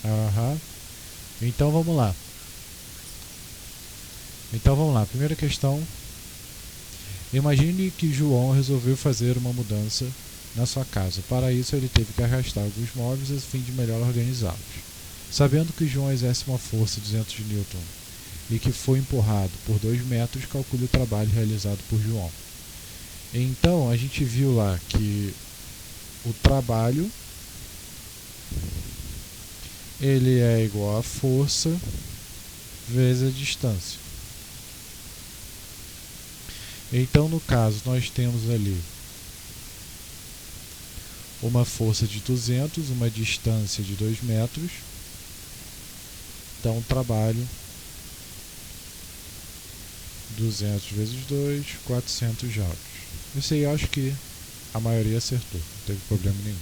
Aham. Então vamos lá. Primeira questão. Imagine que João resolveu fazer uma mudança na sua casa. Para isso, ele teve que arrastar alguns móveis a fim de melhor organizá-los. Sabendo que João exerce uma força de 200 Newton e que foi empurrado por 2 metros, calcule o trabalho realizado por João. Então, a gente viu lá que o trabalho ele é igual a força vezes a distância. Então, no caso, nós temos ali uma força de 200, uma distância de 2 metros. Então, o trabalho 200 vezes 2, 400 joules. Isso aí eu acho que a maioria acertou, não teve problema nenhum.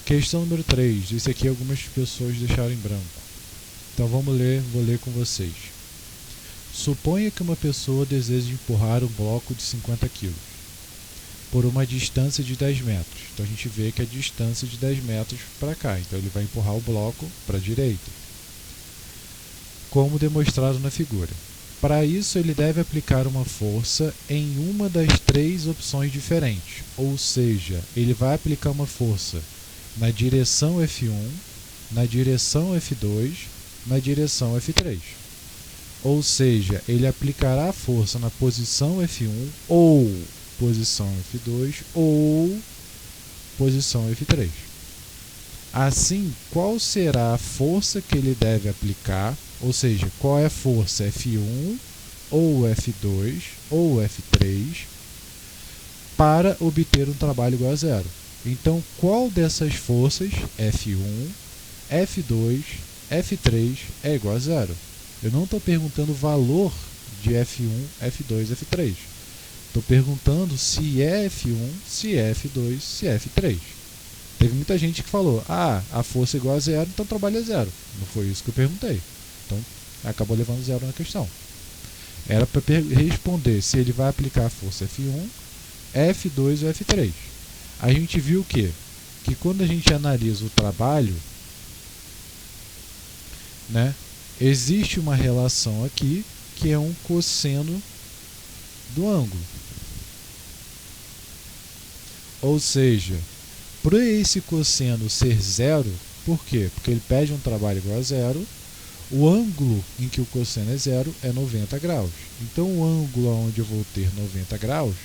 Questão número 3. Isso aqui algumas pessoas deixaram em branco. Então vou ler com vocês. Suponha que uma pessoa deseja empurrar um bloco de 50 kg por uma distância de 10 metros. Então a gente vê que a distância de 10 metros para cá. Então ele vai empurrar o bloco para a direita, como demonstrado na figura. Para isso, ele deve aplicar uma força em uma das 3 opções diferentes, ou seja, ele vai aplicar uma força na direção F1, na direção F2, na direção F3. Ou seja, ele aplicará a força na posição F1 ou posição F2 ou posição F3. Assim, qual será a força que ele deve aplicar? Ou seja, qual é a força F1 ou F2 ou F3 para obter um trabalho igual a zero? Então, qual dessas forças, F1, F2, F3, é igual a zero? Eu não estou perguntando o valor de F1, F2, F3. Estou perguntando se é F1, se é F2, se é F3. Teve muita gente que falou, a força é igual a zero, então o trabalho é zero. Não foi isso que eu perguntei. Então, acabou levando zero na questão. Era para responder se ele vai aplicar a força F1, F2 ou F3. A gente viu o quê? Que quando a gente analisa o trabalho, né, existe uma relação aqui que é um cosseno do ângulo. Ou seja, para esse cosseno ser zero, por quê? Porque ele pede um trabalho igual a zero, o ângulo em que o cosseno é zero é 90 graus. Então o ângulo onde eu vou ter 90 graus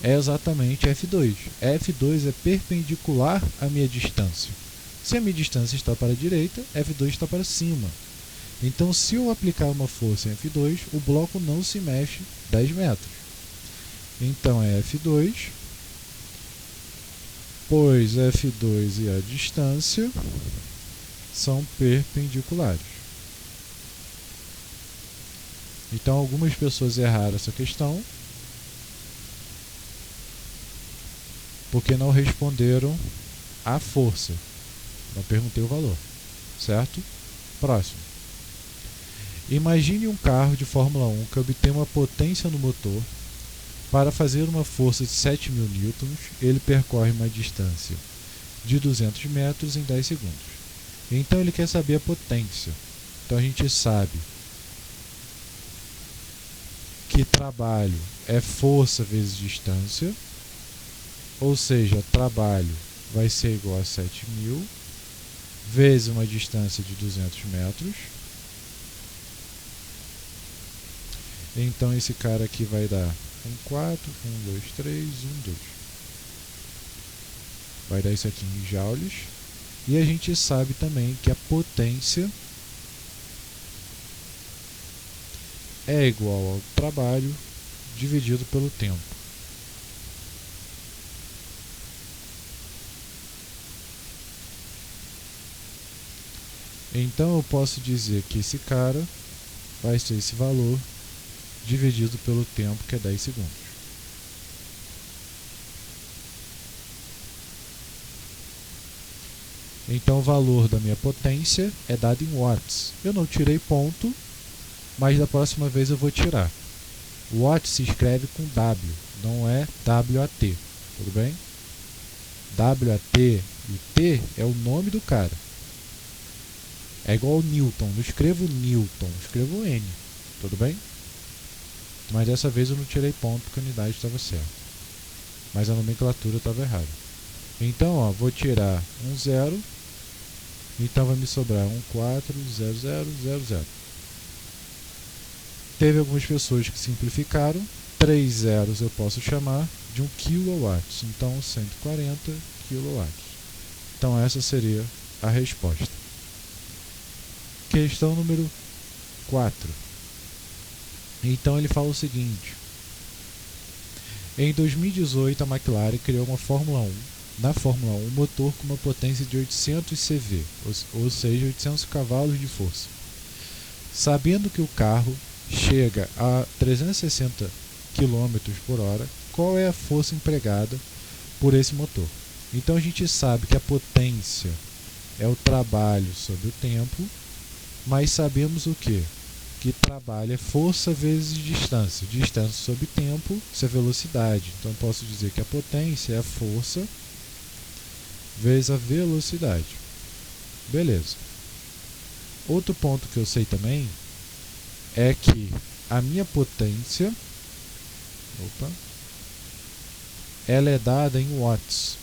é exatamente F2. F2 é perpendicular à minha distância. Se a minha distância está para a direita, F2 está para cima. Então, se eu aplicar uma força em F2, o bloco não se mexe 10 metros. Então é F2, pois F2 e a distância são perpendiculares. Então, algumas pessoas erraram essa questão porque não responderam a força. Não perguntei o valor, certo? Próximo. Imagine um carro de Fórmula 1 que obtém uma potência no motor. Para fazer uma força de 7.000 newtons, ele percorre uma distância de 200 metros em 10 segundos. Então ele quer saber a potência. Então a gente sabe que trabalho é força vezes distância, ou seja, trabalho vai ser igual a 7.000 vezes uma distância de 200 metros. Então esse cara aqui vai dar 4, 1, 2, 3, 1, 2. Vai dar isso aqui em joules. E a gente sabe também que a potência é igual ao trabalho dividido pelo tempo. Então eu posso dizer que esse cara vai ser esse valor dividido pelo tempo, que é 10 segundos. Então o valor da minha potência é dado em watts. Eu não tirei ponto, mas da próxima vez eu vou tirar. Watt se escreve com W, não é WAT, tudo bem? WAT e T é o nome do cara. É igual ao Newton. Não escrevo Newton, escrevo N. Tudo bem? Mas dessa vez eu não tirei ponto porque a unidade estava certa. Mas a nomenclatura estava errada. Então, ó, vou tirar um 0. Então vai me sobrar 140000. Teve algumas pessoas que simplificaram. 3 zeros eu posso chamar de 1 kW. Então 140 kW. Então essa seria a resposta. Questão número 4. Então ele fala o seguinte: em 2018 a McLaren criou uma Fórmula 1. Na Fórmula 1, um motor com uma potência de 800 CV, ou seja, 800 cavalos de força. Sabendo que o carro chega a 360 km por hora, qual é a força empregada por esse motor? Então a gente sabe que a potência é o trabalho sobre o tempo, mas sabemos o quê? Que trabalho é força vezes distância. Distância sobre tempo, isso é velocidade. Então eu posso dizer que a potência é a força vezes a velocidade. Beleza. Outro ponto que eu sei também é que a minha potência ela é dada em watts.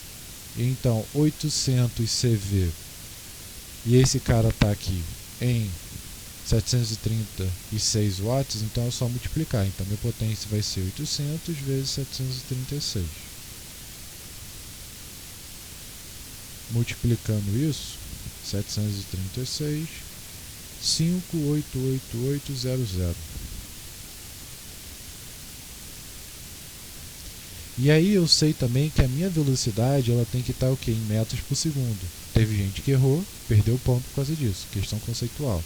Então 800 CV e esse cara está aqui em 736 watts, então é só multiplicar. Então minha potência vai ser 800 vezes 736. Multiplicando isso, 736, 5888800. E aí eu sei também que a minha velocidade ela tem que estar o quê? Em metros por segundo. Teve gente que errou, perdeu ponto por causa disso, questão conceitual.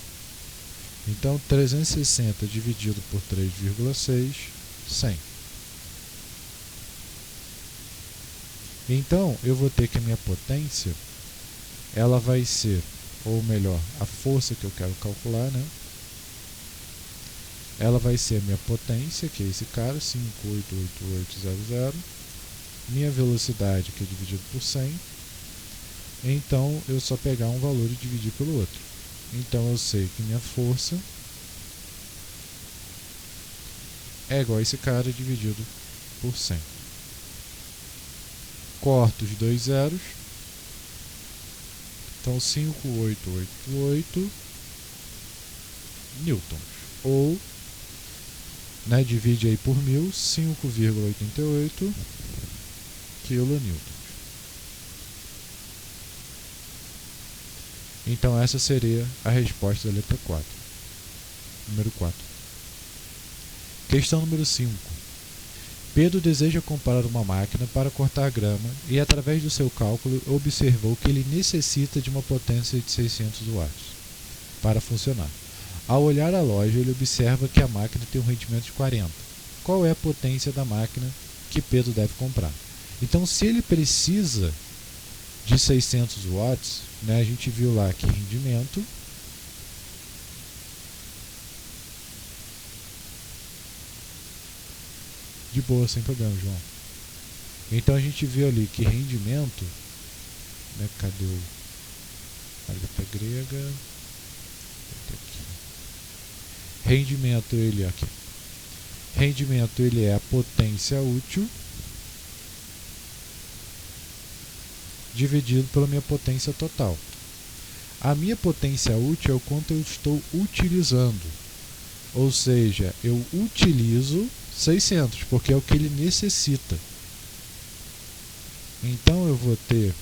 Então 360 dividido por 3,6, 100. Então eu vou ter que a minha potência ela vai ser, ou melhor, a força que eu quero calcular, né? Ela vai ser a minha potência, que é esse cara, 5888800, minha velocidade, que é dividido por 100. Então eu só pegar um valor e dividir pelo outro. Então eu sei que minha força é igual a esse cara dividido por 100. Corto os dois zeros. Então 5888 newtons. Ou, né, divide aí por 1000, 5,88 kilonewtons. Então essa seria a resposta da letra 4. Número 4. Questão número 5. Pedro deseja comprar uma máquina para cortar grama e, através do seu cálculo, observou que ele necessita de uma potência de 600 watts para funcionar. Ao olhar a loja, ele observa que a máquina tem um rendimento de 40. Qual é a potência da máquina que Pedro deve comprar? Então, se ele precisa de 600 watts, né, a gente viu lá que rendimento de boa, sem problema, João. Então a gente viu ali que rendimento, né, cadê a letra grega? Aqui. Rendimento ele aqui. Rendimento ele é a potência útil dividido pela minha potência total. A minha potência útil é o quanto eu estou utilizando. Ou seja, eu utilizo 600, porque é o que ele necessita. Então eu vou ter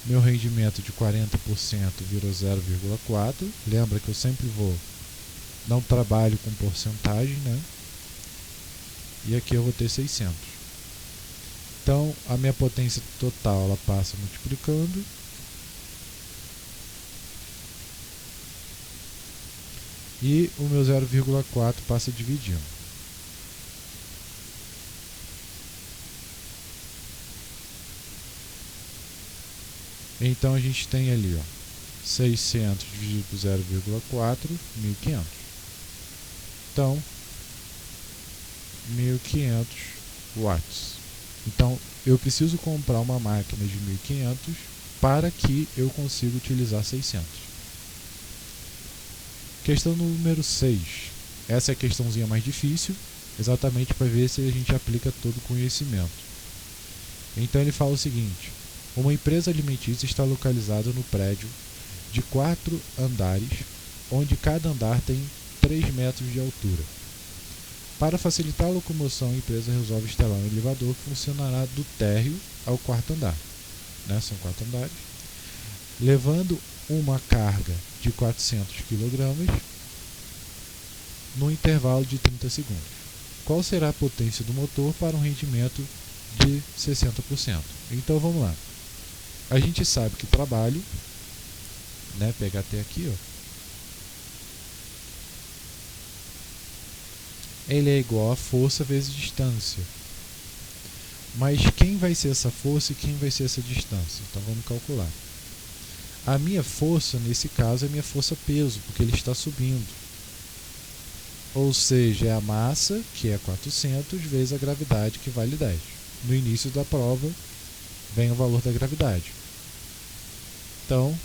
meu rendimento de 40% virou 0,4. Lembra que eu sempre não trabalho com porcentagem, né? E aqui eu vou ter 600. Então a minha potência total ela passa multiplicando. E o meu 0,4 passa dividindo. Então a gente tem ali, ó, 600 dividido por 0,4, 1.500. Então, 1.500 watts. Então, eu preciso comprar uma máquina de 1.500 para que eu consiga utilizar 600. Questão número 6. Essa é a questãozinha mais difícil, exatamente para ver se a gente aplica todo o conhecimento. Então ele fala o seguinte: uma empresa alimentícia está localizada no prédio de 4 andares, onde cada andar tem 3 metros de altura. Para facilitar a locomoção, a empresa resolve instalar um elevador que funcionará do térreo ao 4º andar. São 4 andares. Levando uma carga de 400 kg no intervalo de 30 segundos. Qual será a potência do motor para um rendimento de 60%? Então vamos lá. A gente sabe que trabalho, pegar até aqui, ele é igual a força vezes distância. Mas quem vai ser essa força e quem vai ser essa distância? Então vamos calcular. A minha força, nesse caso, é a minha força peso, porque ele está subindo. Ou seja, é a massa, que é 400, vezes a gravidade, que vale 10. No início da prova, vem o valor da gravidade. Então,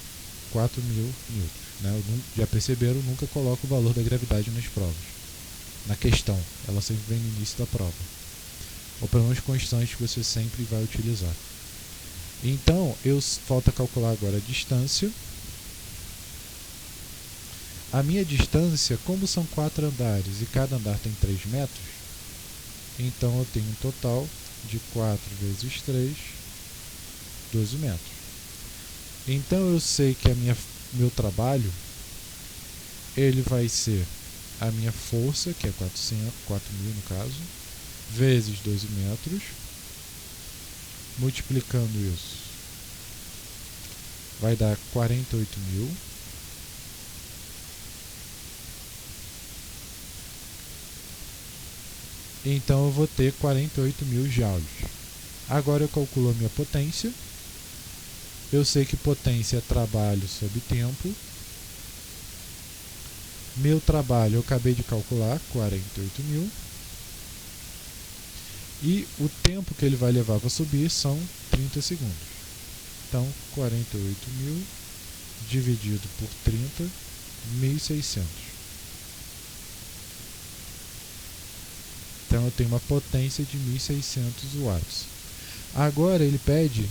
4.000 newtons. Já perceberam, nunca coloco o valor da gravidade nas provas. Na questão, ela sempre vem no início da prova. Ou pelo menos constantes que você sempre vai utilizar. Então, falta calcular agora a distância. A minha distância, como são 4 andares e cada andar tem 3 metros, então eu tenho um total de 4 vezes 3, 12 metros. Então eu sei que meu trabalho, ele vai ser a minha força, que é 4.000 no caso, vezes 12 metros, multiplicando isso, vai dar 48.000. Então eu vou ter 48.000 joules. Agora eu calculo a minha potência. Eu sei que potência é trabalho sobre tempo. Meu trabalho eu acabei de calcular, 48.000. E o tempo que ele vai levar para subir são 30 segundos. Então, 48.000 dividido por 30, 1.600. Então eu tenho uma potência de 1.600 watts. Agora ele pede,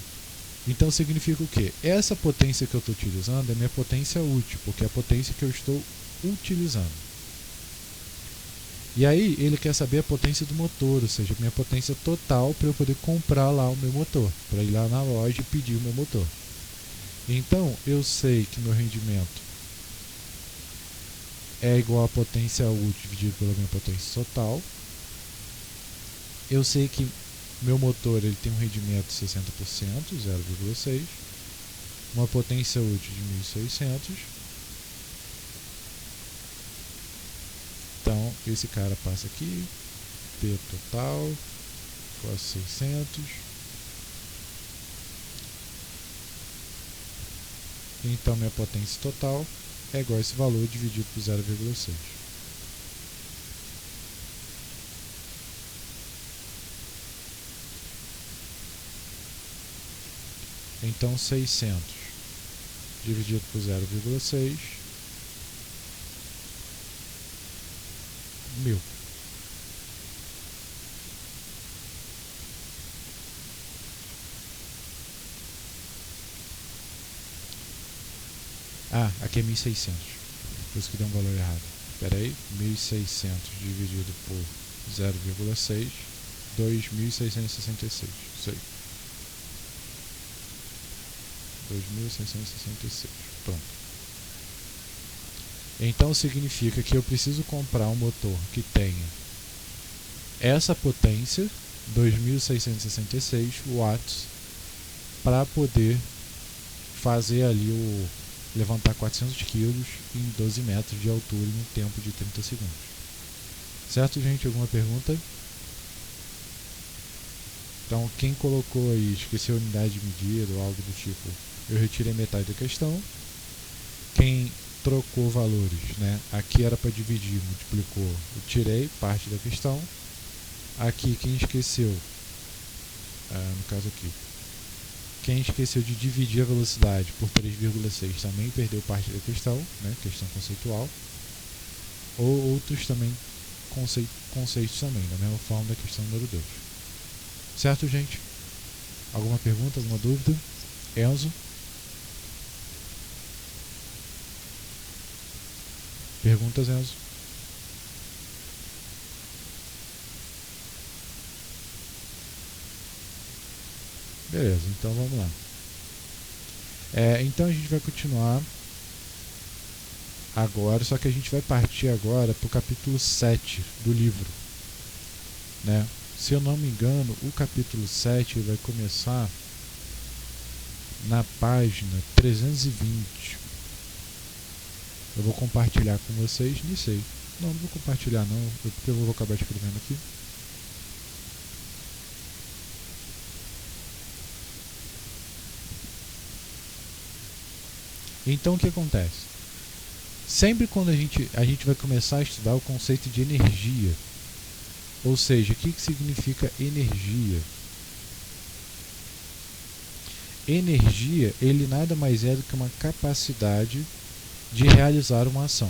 então significa o quê? Essa potência que eu estou utilizando é minha potência útil, porque é a potência que eu estou utilizando. E aí ele quer saber a potência do motor, ou seja, a minha potência total para eu poder comprar lá o meu motor, para ir lá na loja e pedir o meu motor. Então eu sei que meu rendimento é igual a potência útil dividido pela minha potência total. Eu sei que meu motor ele tem um rendimento de 60%, 0,6, uma potência útil de 1.600. Então esse cara passa aqui, P total, cos 600. Então minha potência total é igual a esse valor dividido por 0,6. Então 600 dividido por 0,6, 1.000. Aqui é 1.600. Por isso que deu um valor errado. Espera aí, 1.600 dividido por 0,6, 2.666. Isso aí. 2.666. Pronto. Então significa que eu preciso comprar um motor que tenha essa potência, 2.666 watts, para poder fazer ali levantar 400 kg em 12 metros de altura em um tempo de 30 segundos. Certo, gente? Alguma pergunta? Então, quem colocou aí, esqueceu a unidade de medida ou algo do tipo, eu retirei metade da questão. Quem trocou valores, aqui era para dividir, multiplicou, eu tirei parte da questão. Aqui, quem esqueceu, no caso aqui, quem esqueceu de dividir a velocidade por 3,6 também perdeu parte da questão, questão conceitual. ou outros também conceitos também, da mesma forma da questão número 2. Certo, gente? Alguma pergunta, alguma dúvida? Enzo? Perguntas, Enzo? Beleza, então vamos lá. Então a gente vai continuar agora, só que a gente vai partir agora para o capítulo 7 do livro, né? Se eu não me engano, o capítulo 7 vai começar na página 320. Eu vou compartilhar com vocês, nem sei. Não vou compartilhar não, porque eu vou acabar escrevendo aqui. Então o que acontece? Sempre quando a gente vai começar a estudar o conceito de energia, ou seja, o que significa energia? Energia, ele nada mais é do que uma capacidade de realizar uma ação.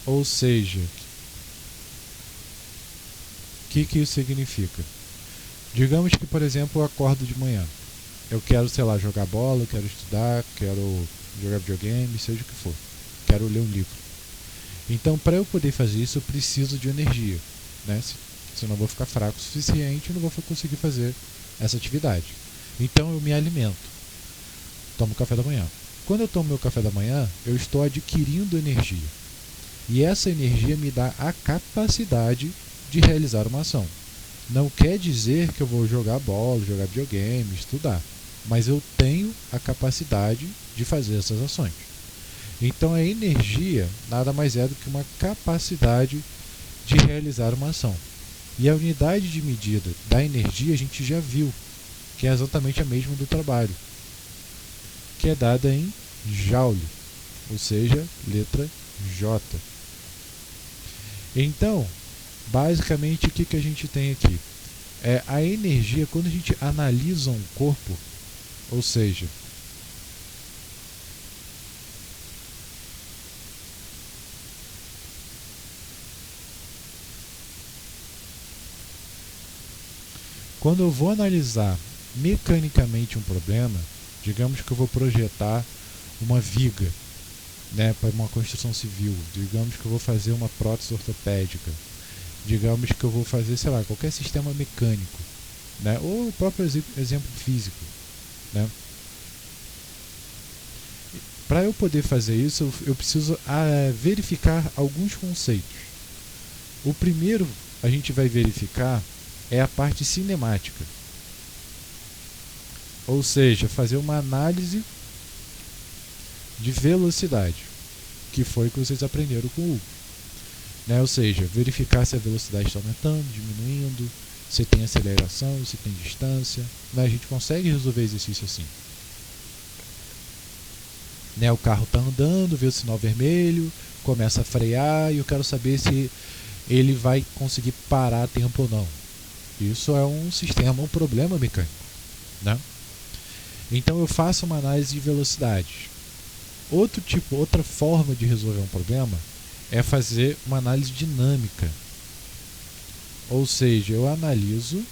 Ou seja, o que isso significa? Digamos que, por exemplo, eu acordo de manhã. Eu quero, sei lá, jogar bola, quero estudar, quero jogar videogame, seja o que for. Quero ler um livro. Então, para eu poder fazer isso, eu preciso de energia, né? Senão eu vou ficar fraco o suficiente e não vou conseguir fazer essa atividade. Então, eu me alimento. Tomo café da manhã. Quando eu tomo meu café da manhã, eu estou adquirindo energia. E essa energia me dá a capacidade de realizar uma ação. Não quer dizer que eu vou jogar bola, jogar videogame, estudar. Mas eu tenho a capacidade de fazer essas ações. Então a energia nada mais é do que uma capacidade de realizar uma ação. E a unidade de medida da energia a gente já viu, que é exatamente a mesma do trabalho, que é dada em Joule, ou seja, letra J. Então, basicamente o que a gente tem aqui? A energia, quando a gente analisa um corpo, ou seja, quando eu vou analisar mecanicamente um problema, digamos que eu vou projetar uma viga, né, para uma construção civil, digamos que eu vou fazer uma prótese ortopédica, digamos que eu vou fazer, sei lá, qualquer sistema mecânico, né, ou o próprio exemplo físico, né. Para eu poder fazer isso, eu preciso verificar alguns conceitos. O primeiro a gente vai verificar é a parte cinemática, ou seja, fazer uma análise de velocidade, que foi o que vocês aprenderam com o Hugo, né? Ou seja, verificar se a velocidade está aumentando, diminuindo, se tem aceleração, se tem distância, né? A gente consegue resolver exercício assim, né? O carro está andando, vê o sinal vermelho, começa a frear e eu quero saber se ele vai conseguir parar a tempo ou não. Isso é um sistema, um problema mecânico, né? Então eu faço uma análise de velocidade. Outra forma de resolver um problema é fazer uma análise dinâmica. Ou seja, eu analiso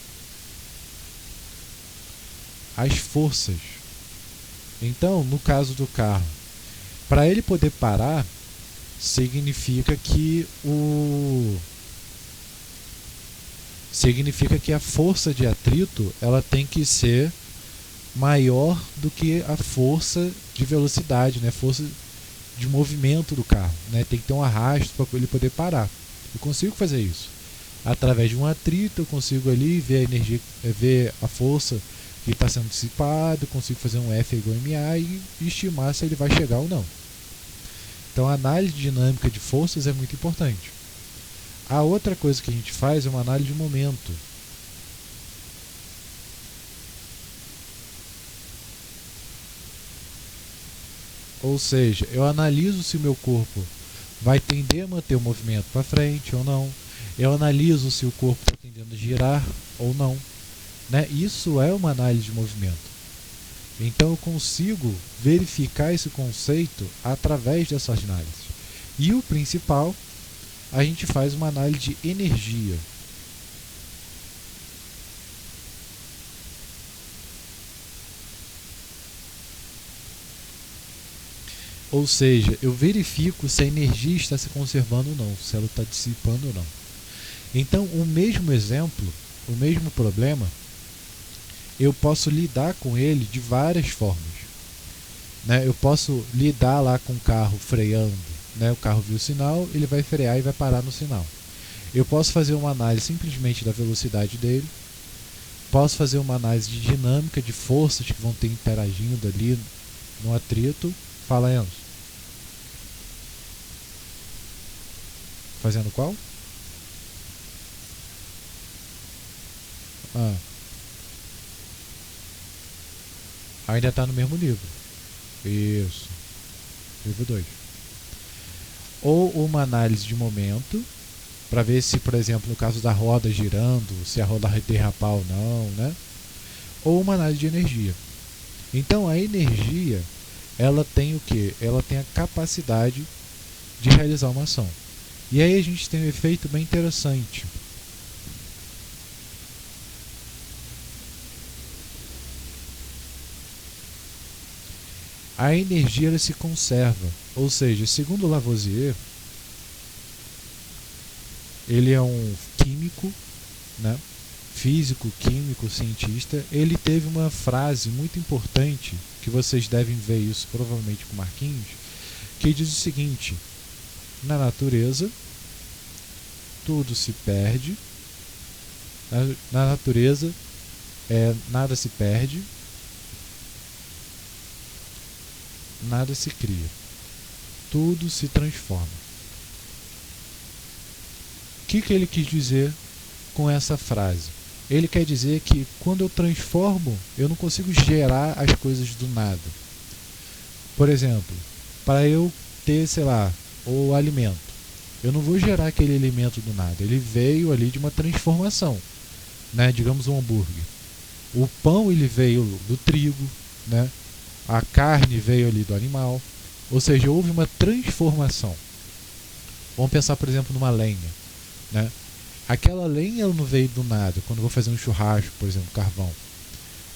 as forças. Então, no caso do carro, para ele poder parar, significa que a força de atrito ela tem que ser maior do que a força de velocidade, né? Força de movimento do carro, né? Tem que ter um arrasto para ele poder parar. Eu consigo fazer isso através de um atrito. Eu consigo ali ver a energia, ver a força que está sendo dissipada, consigo fazer um F igual a MA e estimar se ele vai chegar ou não. Então a análise dinâmica de forças é muito importante. A outra coisa que a gente faz é uma análise de momento. Ou seja, eu analiso se o meu corpo vai tender a manter o movimento para frente ou não. Eu analiso se o corpo está tendendo a girar ou não, né? Isso é uma análise de movimento. Então eu consigo verificar esse conceito através dessas análises. E o principal, a gente faz uma análise de energia. Ou seja, eu verifico se a energia está se conservando ou não, se ela está dissipando ou não. Então, o mesmo exemplo, o mesmo problema, eu posso lidar com ele de várias formas. Né? Eu posso lidar lá com o carro freando. Né? O carro viu o sinal, ele vai frear e vai parar no sinal. Eu posso fazer uma análise simplesmente da velocidade dele. Posso fazer uma análise de dinâmica, de forças que vão ter interagindo ali no atrito. Fala, Enzo. Fazendo qual? Ainda está no mesmo livro. Isso. Livro 2. Ou uma análise de momento, para ver se, por exemplo, no caso da roda girando, se a roda vai derrapar ou não, né? Ou uma análise de energia. Então, a energia, ela tem o quê? Ela tem a capacidade de realizar uma ação. E aí a gente tem um efeito bem interessante. A energia ela se conserva, ou seja, segundo Lavoisier, ele é um químico, né? Físico, químico, cientista. Ele teve uma frase muito importante, que vocês devem ver isso provavelmente com Marquinhos, que diz o seguinte: na natureza, tudo se perde, na natureza nada se perde, nada se cria, tudo se transforma. O que ele quis dizer com essa frase? Ele quer dizer que quando eu transformo, eu não consigo gerar as coisas do nada. Por exemplo, para eu ter, sei lá, o alimento, eu não vou gerar aquele alimento do nada. Ele veio ali de uma transformação, né? Digamos um hambúrguer. O pão ele veio do trigo, né? A carne veio ali do animal. Ou seja, houve uma transformação. Vamos pensar, por exemplo, numa lenha, né? Aquela lenha não veio do nada. Quando eu vou fazer um churrasco, por exemplo, carvão.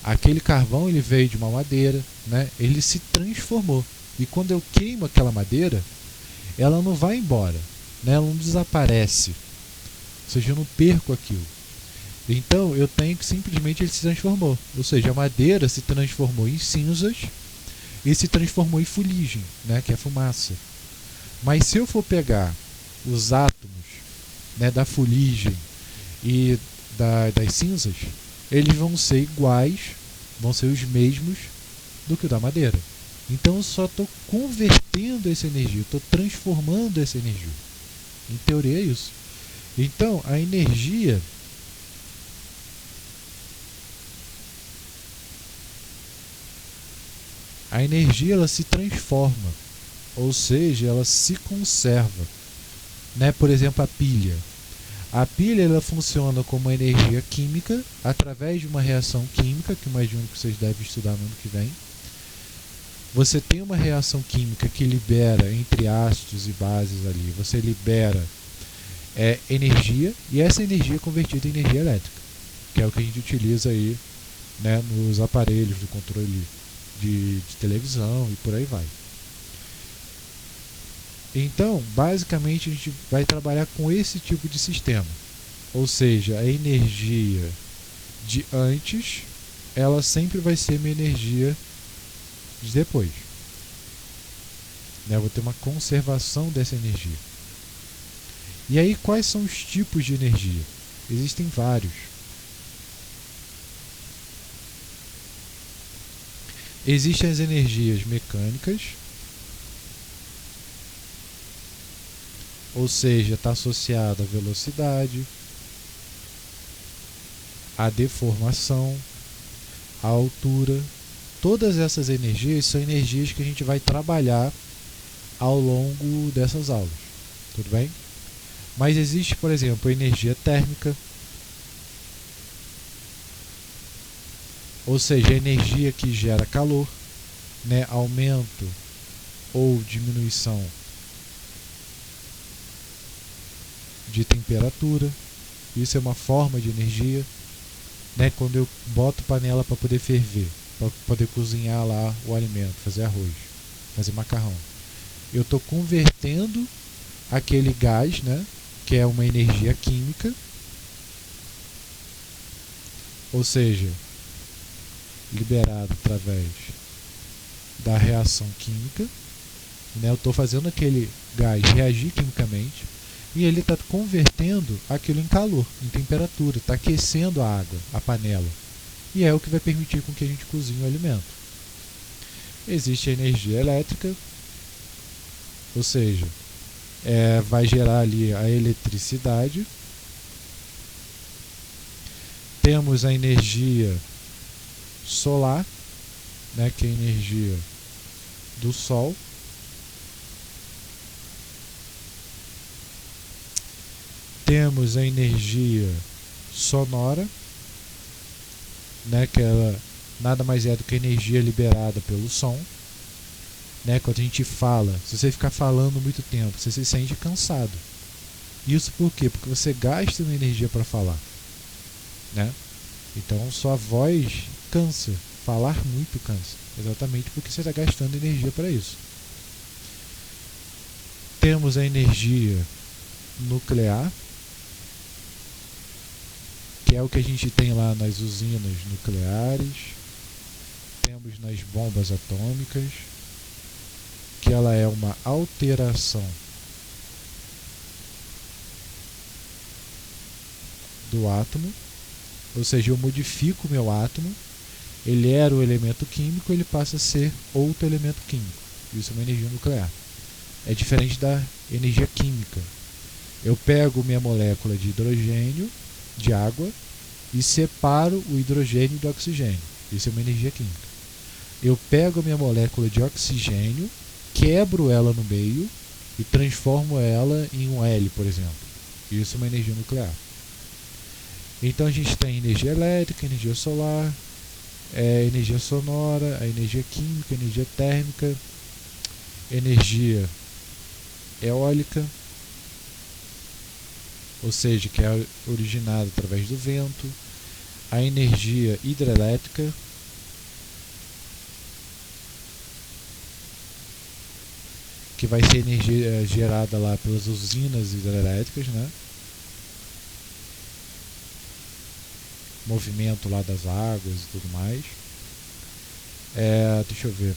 Aquele carvão ele veio de uma madeira, né? Ele se transformou. E quando eu queimo aquela madeira, ela não vai embora, né? Ela não desaparece. Ou seja, eu não perco aquilo. Então eu tenho que simplesmente ele se transformou. Ou seja, a madeira se transformou em cinzas e se transformou em fuligem, né? Que é fumaça. Mas se eu for pegar os átomos, né, da fuligem e das cinzas, eles vão ser iguais, vão ser os mesmos do que o da madeira. Então eu só estou convertendo essa energia, estou transformando essa energia. Em teoria é isso. Então a energia ela se transforma, ou seja, ela se conserva. Né? Por exemplo, a pilha. A pilha ela funciona como uma energia química através de uma reação química, que imagino que vocês devem estudar no ano que vem. Você tem uma reação química que libera entre ácidos e bases ali, você libera energia, e essa energia é convertida em energia elétrica, que é o que a gente utiliza aí, né, nos aparelhos do controle de televisão e por aí vai. Então, basicamente, a gente vai trabalhar com esse tipo de sistema. Ou seja, a energia de antes, ela sempre vai ser minha energia de depois. Eu vou ter uma conservação dessa energia. E aí, quais são os tipos de energia? Existem vários. Existem as energias mecânicas, ou seja, está associada à velocidade, à deformação, à altura. Todas essas energias são energias que a gente vai trabalhar ao longo dessas aulas. Tudo bem? Mas existe, por exemplo, a energia térmica, ou seja, a energia que gera calor, né, aumento ou diminuição de temperatura. Isso é uma forma de energia, né? Quando eu boto panela para poder ferver, para poder cozinhar lá o alimento, fazer arroz, fazer macarrão, eu estou convertendo aquele gás, né, que é uma energia química, ou seja, liberado através da reação química, né? Eu estou fazendo aquele gás reagir quimicamente e ele está convertendo aquilo em calor, em temperatura, está aquecendo a água, a panela, e é o que vai permitir com que a gente cozinhe o alimento. Existe a energia elétrica, ou seja, vai gerar ali a eletricidade. Temos a energia solar, né, que é a energia do Sol. Temos a energia sonora, né, que ela nada mais é do que a energia liberada pelo som. Né, quando a gente fala, se você ficar falando muito tempo, você se sente cansado. Isso por quê? Porque você gasta uma energia para falar, né? Então sua voz cansa, falar muito cansa, exatamente porque você está gastando energia para isso. Temos a energia nuclear, que é o que a gente tem lá nas usinas nucleares, temos nas bombas atômicas, que ela é uma alteração do átomo, ou seja, eu modifico o meu átomo, ele era um elemento químico, ele passa a ser outro elemento químico. Isso é uma energia nuclear. É diferente da energia química. Eu pego minha molécula de hidrogênio, de água, e separo o hidrogênio do oxigênio. Isso é uma energia química. Eu pego a minha molécula de oxigênio, quebro ela no meio e transformo ela em um L, por exemplo. Isso é uma energia nuclear. Então a gente tem energia elétrica, energia solar, energia sonora, a energia química, energia térmica, energia eólica, ou seja, que é originada através do vento, a energia hidrelétrica, que vai ser energia gerada lá pelas usinas hidrelétricas, né? Movimento lá das águas e tudo mais. Deixa eu ver.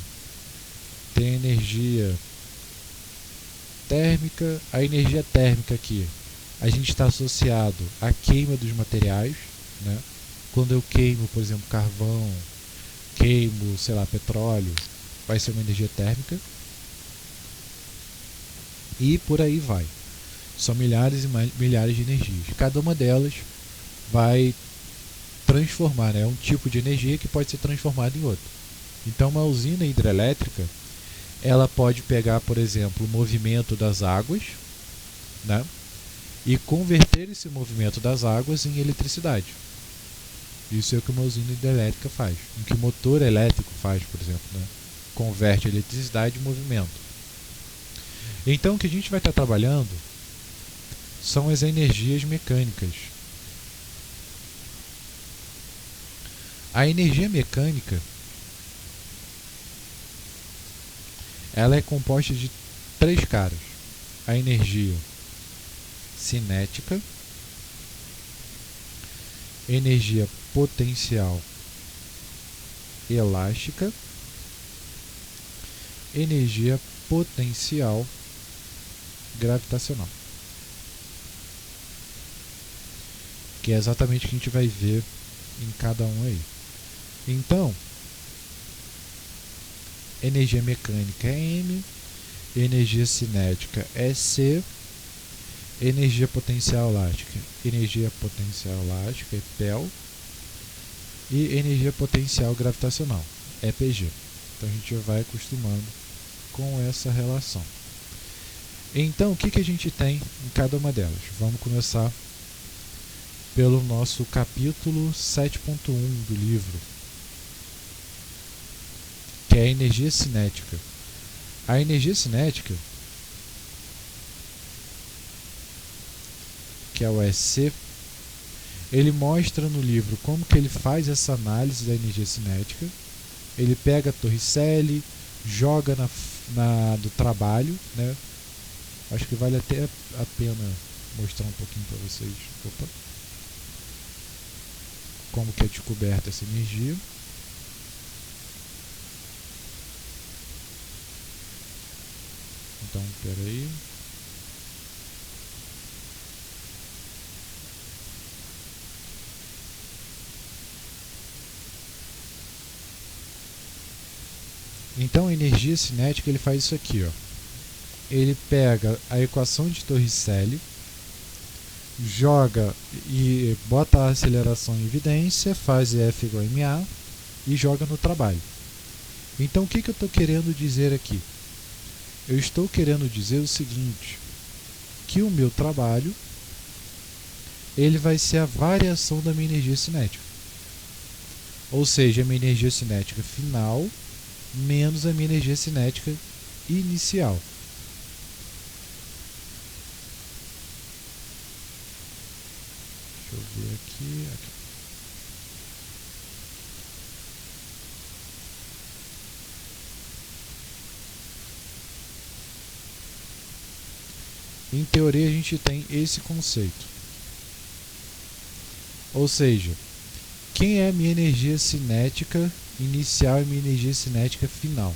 Tem energia térmica. A energia térmica aqui, a gente está associado à queima dos materiais, né? Quando eu queimo, por exemplo, carvão, queimo, sei lá, petróleo, vai ser uma energia térmica. E por aí vai. São milhares e milhares de energias. Cada uma delas vai transformar, né? É um tipo de energia que pode ser transformada em outra. Então uma usina hidrelétrica, ela pode pegar, por exemplo, o movimento das águas, né? E converter esse movimento das águas em eletricidade. Isso é o que uma usina hidrelétrica faz. O que o motor elétrico faz, por exemplo, né? Converte a eletricidade em movimento. Então o que a gente vai estar trabalhando são as energias mecânicas. A energia mecânica, ela é composta de três caras. A energia cinética, energia potencial elástica, energia potencial gravitacional, que é exatamente o que a gente vai ver em cada um aí. Então, energia mecânica é M, energia cinética é C, energia potencial elástica é PEL, e energia potencial gravitacional é PG. Então a gente vai acostumando com essa relação. Então, o que a gente tem em cada uma delas? Vamos começar pelo nosso capítulo 7.1 do livro, que é a energia cinética. A energia cinética, que é o EC, ele mostra no livro como que ele faz essa análise da energia cinética. Ele pega a Torricelli, joga do trabalho, né? Acho que vale até a pena mostrar um pouquinho para vocês. Opa. Como que é descoberta essa energia. Então, peraí. Então, a energia cinética, ele faz isso aqui, ó. Ele pega a equação de Torricelli, joga e bota a aceleração em evidência, faz F igual a ma e joga no trabalho. Então, o que eu estou querendo dizer aqui? Eu estou querendo dizer o seguinte, que o meu trabalho ele vai ser a variação da minha energia cinética. Ou seja, a minha energia cinética final menos a minha energia cinética inicial. Deixa eu ver aqui. Em teoria, a gente tem esse conceito. Ou seja, quem é a minha energia cinética inicial e minha energia cinética final?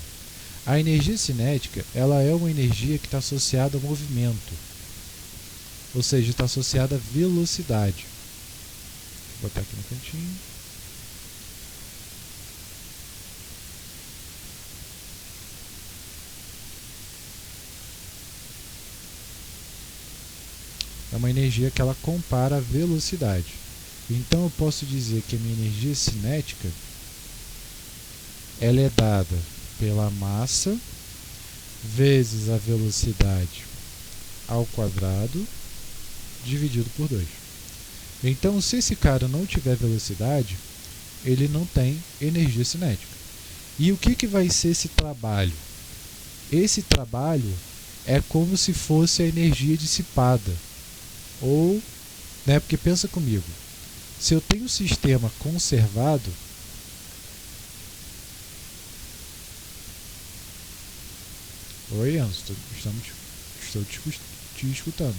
A energia cinética, ela é uma energia que está associada ao movimento. Ou seja, está associada à velocidade. Vou botar aqui no cantinho. É uma energia que ela compara a velocidade. Então eu posso dizer que a minha energia cinética ela é dada pela massa vezes a velocidade ao quadrado dividido por 2. Então, se esse cara não tiver velocidade, ele não tem energia cinética. E o que vai ser esse trabalho? Esse trabalho é como se fosse a energia dissipada. Ou, né, porque pensa comigo, se eu tenho um sistema conservado, oi, Enzo, estou te escutando.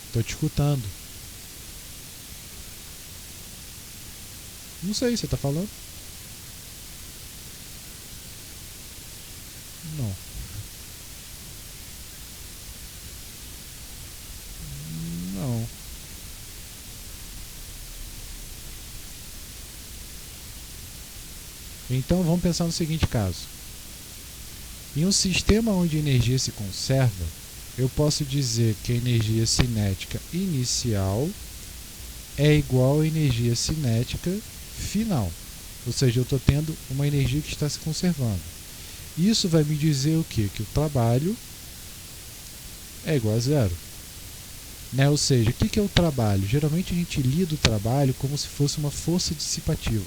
Estou te escutando. Não sei, você está falando? Não. Não. Então vamos pensar no seguinte caso. Em um sistema onde a energia se conserva, eu posso dizer que a energia cinética inicial é igual à energia cinética final. Ou seja, eu estou tendo uma energia que está se conservando. Isso vai me dizer o quê? Que o trabalho é igual a zero. Né? Ou seja, o que é o trabalho? Geralmente a gente lida o trabalho como se fosse uma força dissipativa.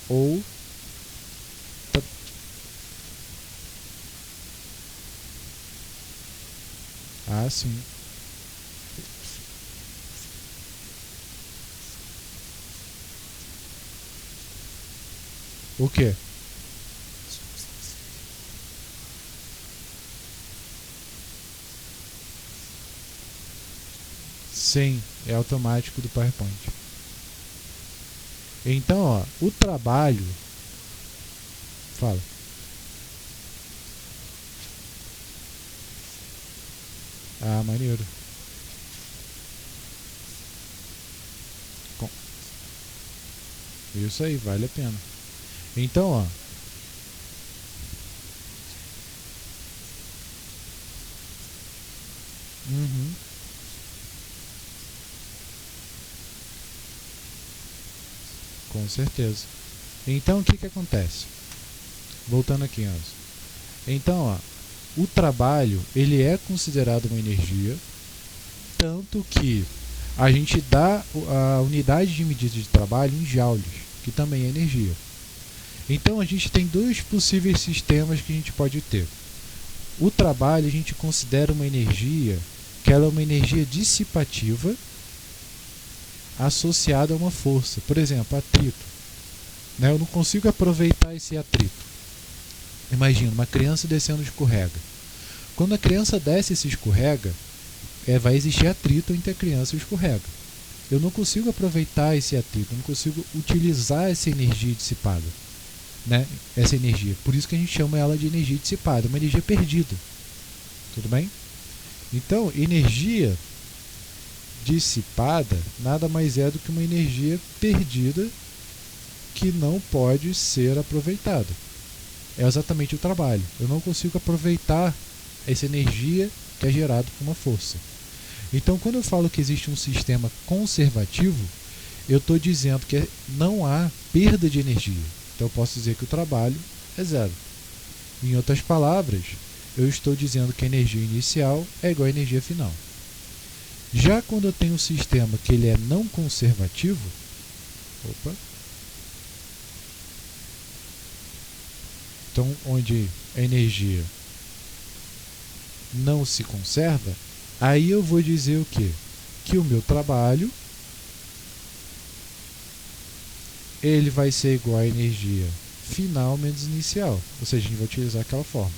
Ou ah, sim. O quê? Sim, é automático do PowerPoint. Então, ó, o trabalho... Fala. Ah, maneiro. Isso aí, vale a pena. Então, ó. Uhum. Com certeza. Então, o que acontece? Voltando aqui, Enzo. Então, ó, o trabalho ele é considerado uma energia, tanto que a gente dá a unidade de medida de trabalho em joules. que também é energia. Então a gente tem dois possíveis sistemas que a gente pode ter. O trabalho a gente considera uma energia que ela é uma energia dissipativa associada a uma força. Por exemplo, atrito. Eu não consigo aproveitar esse atrito. Imagina, uma criança descendo escorrega. Quando a criança desce e se escorrega, vai existir atrito entre a criança e o escorrega. Eu não consigo aproveitar esse atrito, eu não consigo utilizar essa energia dissipada. Essa energia. Por isso que a gente chama ela de energia dissipada, uma energia perdida. Tudo bem? Então, energia dissipada nada mais é do que uma energia perdida que não pode ser aproveitada. É exatamente o trabalho. Eu não consigo aproveitar essa energia que é gerada por uma força. Então, quando eu falo que existe um sistema conservativo, eu estou dizendo que não há perda de energia. Então, eu posso dizer que o trabalho é zero. Em outras palavras, eu estou dizendo que a energia inicial é igual à energia final. Já quando eu tenho um sistema que ele é não conservativo, então onde a energia não se conserva, aí eu vou dizer o quê? Que o meu trabalho ele vai ser igual à energia final menos inicial. Ou seja, a gente vai utilizar aquela forma.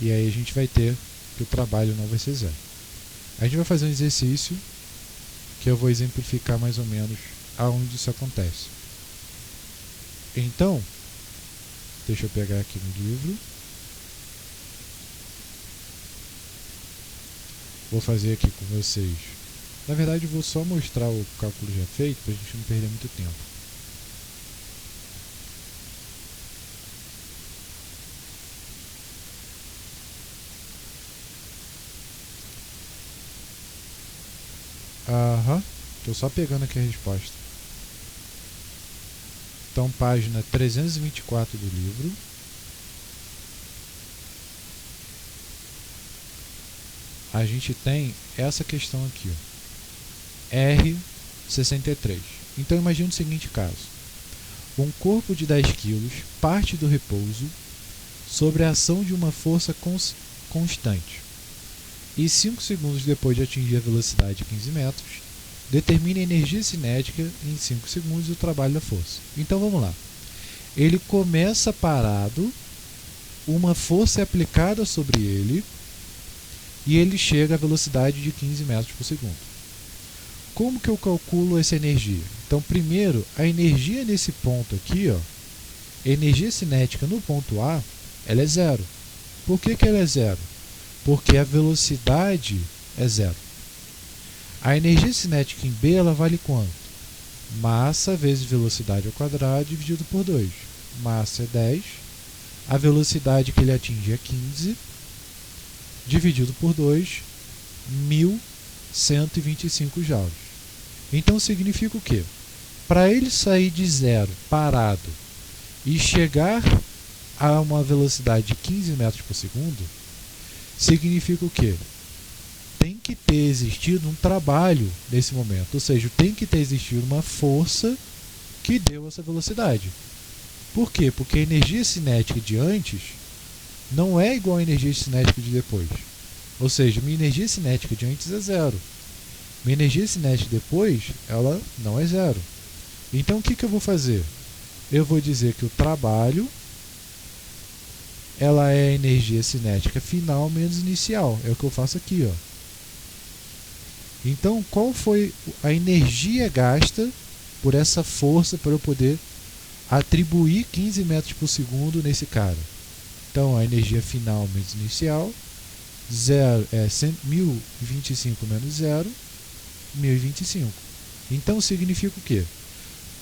E aí a gente vai ter que o trabalho não vai ser zero. A gente vai fazer um exercício que eu vou exemplificar mais ou menos aonde isso acontece. Então, deixa eu pegar aqui no livro. Vou fazer aqui com vocês. Na verdade, eu vou só mostrar o cálculo já feito para a gente não perder muito tempo. Estou só pegando aqui a resposta. Então, página 324 do livro. A gente tem essa questão aqui, ó. R63. Então, imagine o seguinte caso. Um corpo de 10 kg parte do repouso sobre a ação de uma força constante. E 5 segundos depois de atingir a velocidade de 15 metros, determine a energia cinética em 5 segundos e o trabalho da força. Então vamos lá. Ele começa parado, uma força é aplicada sobre ele e ele chega à velocidade de 15 metros por segundo. Como que eu calculo essa energia? Então, primeiro, a energia nesse ponto aqui, ó, energia cinética no ponto A, ela é zero. Por que ela é zero? Porque a velocidade é zero. A energia cinética em B ela vale quanto? Massa vezes velocidade ao quadrado dividido por 2. Massa é 10. A velocidade que ele atinge é 15. Dividido por 2, 1.125 joules. Então significa o quê? Para ele sair de zero, parado, e chegar a uma velocidade de 15 metros por segundo, significa o quê? Tem que ter existido um trabalho nesse momento, ou seja, tem que ter existido uma força que deu essa velocidade. Por quê? Porque a energia cinética de antes não é igual à energia cinética de depois. Ou seja, minha energia cinética de antes é zero. Minha energia cinética depois, ela não é zero. Então o que eu vou fazer? Eu vou dizer que o trabalho ela é a energia cinética final menos inicial. É o que eu faço aqui, ó. Então, qual foi a energia gasta por essa força para eu poder atribuir 15 metros por segundo nesse cara? Então, a energia final menos inicial, 1025 menos 0, 1025. Então, significa o quê?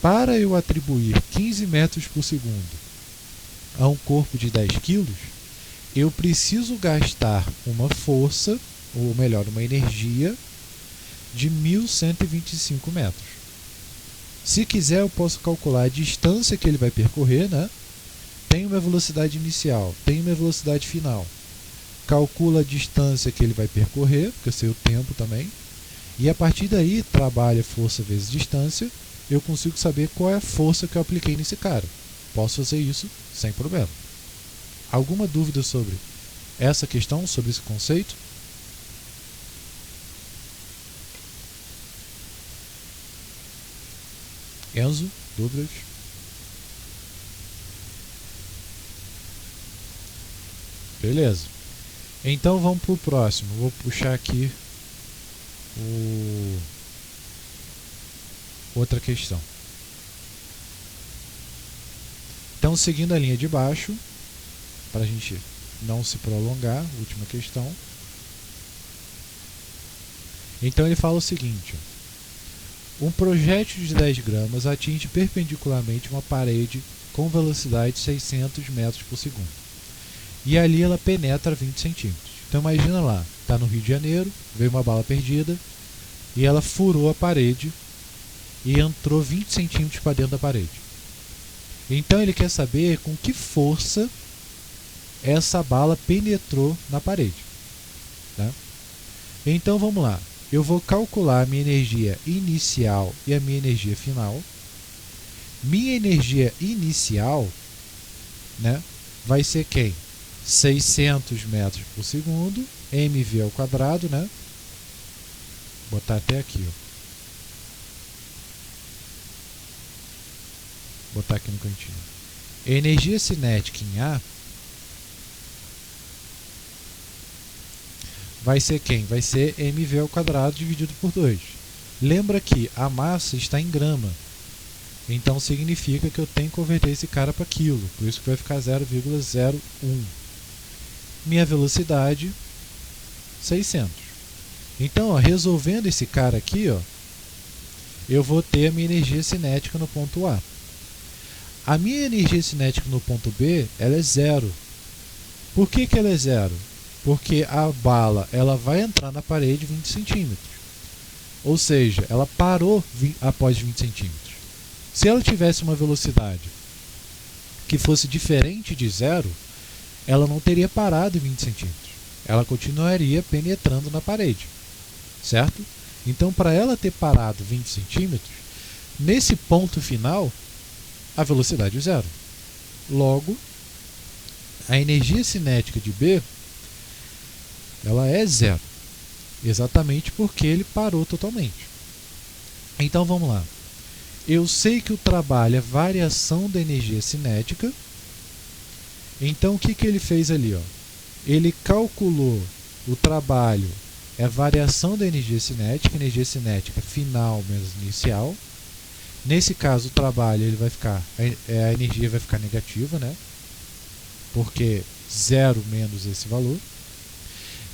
Para eu atribuir 15 metros por segundo a um corpo de 10 kg, eu preciso gastar uma força, ou melhor, uma energia de 1.125 metros. Se quiser, eu posso calcular a distância que ele vai percorrer, né? Tem uma velocidade inicial, tem uma velocidade final. calculo a distância que ele vai percorrer, porque eu sei o tempo também, e a partir daí, trabalho força vezes distância, eu consigo saber qual é a força que eu apliquei nesse cara. Posso fazer isso sem problema. Alguma dúvida sobre essa questão, sobre esse conceito? Enzo, dúvidas? Beleza. Então vamos para o próximo. Vou puxar aqui outra questão. Então, seguindo a linha de baixo, para a gente não se prolongar, última questão. Então ele fala o seguinte: um projétil de 10 gramas atinge perpendicularmente uma parede com velocidade de 600 metros por segundo. E ali ela penetra 20 centímetros. Então imagina lá, está no Rio de Janeiro, veio uma bala perdida e ela furou a parede e entrou 20 centímetros para dentro da parede. Então ele quer saber com que força essa bala penetrou na parede. Tá? Então vamos lá. Eu vou calcular a minha energia inicial e a minha energia final. Minha energia inicial, né, vai ser quem? 600 metros por segundo, mv ao quadrado, né? Vou botar até aqui, ó. Vou botar aqui no cantinho. Energia cinética em A vai ser quem? Vai ser mv ao quadrado dividido por 2. Lembra que a massa está em grama. Então significa que eu tenho que converter esse cara para quilo. Por isso que vai ficar 0,01. Minha velocidade, 600. Então, ó, resolvendo esse cara aqui, ó, eu vou ter a minha energia cinética no ponto A. A minha energia cinética no ponto B, ela é 0. Por que ela é 0? Porque a bala ela vai entrar na parede 20 centímetros. Ou seja, ela parou após 20 centímetros. Se ela tivesse uma velocidade que fosse diferente de 0, ela não teria parado em 20 centímetros. Ela continuaria penetrando na parede. Certo? Então, para ela ter parado 20 centímetros, nesse ponto final, a velocidade é 0. Logo, a energia cinética de B ela é 0. Exatamente porque ele parou totalmente. Então, vamos lá. Eu sei que o trabalho é variação da energia cinética. Então, o que ele fez ali? Ó? Ele calculou o trabalho é a variação da energia cinética final menos inicial. Nesse caso, o trabalho ele vai ficar, a energia vai ficar negativa, né? Porque 0 menos esse valor.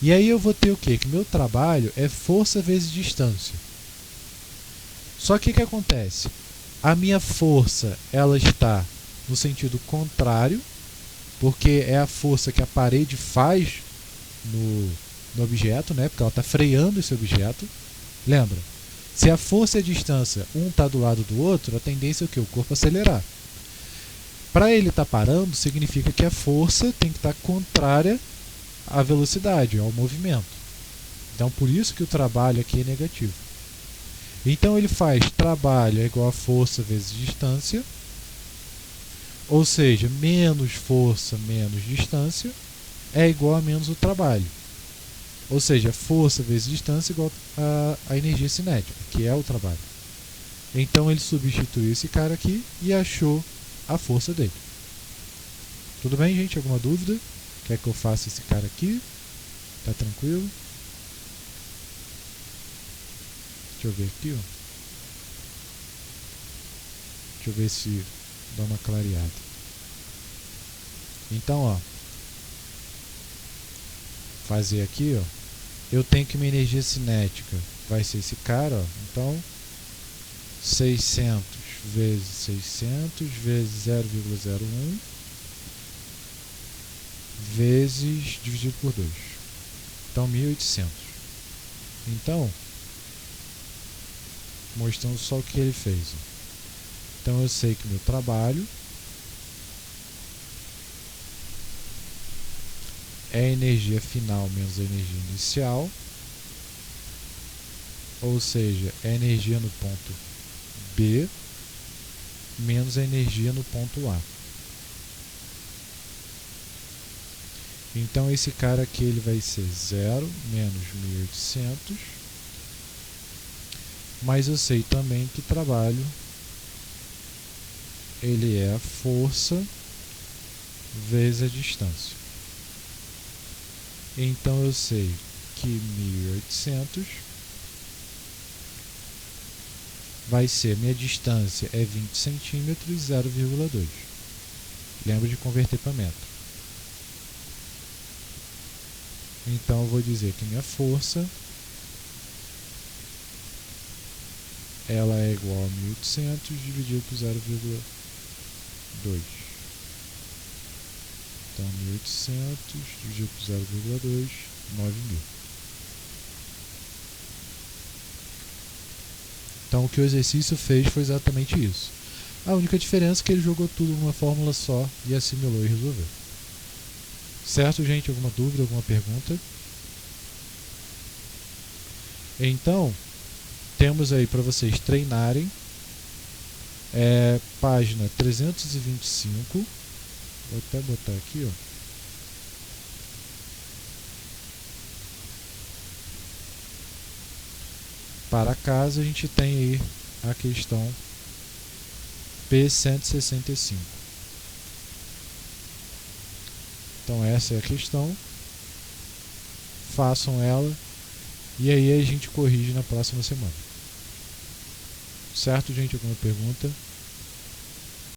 E aí eu vou ter o quê? Que meu trabalho é força vezes distância. Só que o que acontece? A minha força ela está no sentido contrário, porque é a força que a parede faz no objeto, né? Porque ela está freando esse objeto. Lembra? Se a força e a distância, um está do lado do outro, a tendência é o quê? O corpo acelerar. Para ele estar parando, significa que a força tem que estar contrária à velocidade, ao movimento. Então, por isso que o trabalho aqui é negativo. Então, ele faz trabalho é igual a força vezes distância, ou seja, menos força menos distância é igual a menos o trabalho. Ou seja, força vezes distância é igual a energia cinética, que é o trabalho. Então ele substituiu esse cara aqui e achou a força dele. Tudo bem, gente? Alguma dúvida? Quer que eu faça esse cara aqui? Tá tranquilo? Deixa eu ver aqui, ó. Deixa eu ver se dá uma clareada. Então, ó. Fazer aqui, ó. Eu tenho que minha energia cinética vai ser esse cara, ó. Então, 600 vezes 600 vezes 0,01 vezes dividido por 2. Então, 1800. Então, mostrando só o que ele fez. Então, eu sei que meu trabalho é a energia final menos a energia inicial, ou seja, é a energia no ponto B menos a energia no ponto A. Então esse cara aqui ele vai ser 0 menos 1800, mas eu sei também que trabalho ele é a força vezes a distância. Então eu sei que 1800 vai ser, minha distância é 20 centímetros e 0,2. Lembra de converter para metro. Então eu vou dizer que minha força ela é igual a 1800 dividido por 0,2. Então 1800 dividido por 0,2, 9.000. Então o que o exercício fez foi exatamente isso. A única diferença é que ele jogou tudo numa fórmula só e assimilou e resolveu. Certo, gente? Alguma dúvida, alguma pergunta? Então, temos aí para vocês treinarem, página 325, vou até botar aqui, ó. Para casa a gente tem aí a questão P165. Então essa é a questão, façam ela e aí a gente corrige na próxima semana. Certo, gente? Alguma pergunta?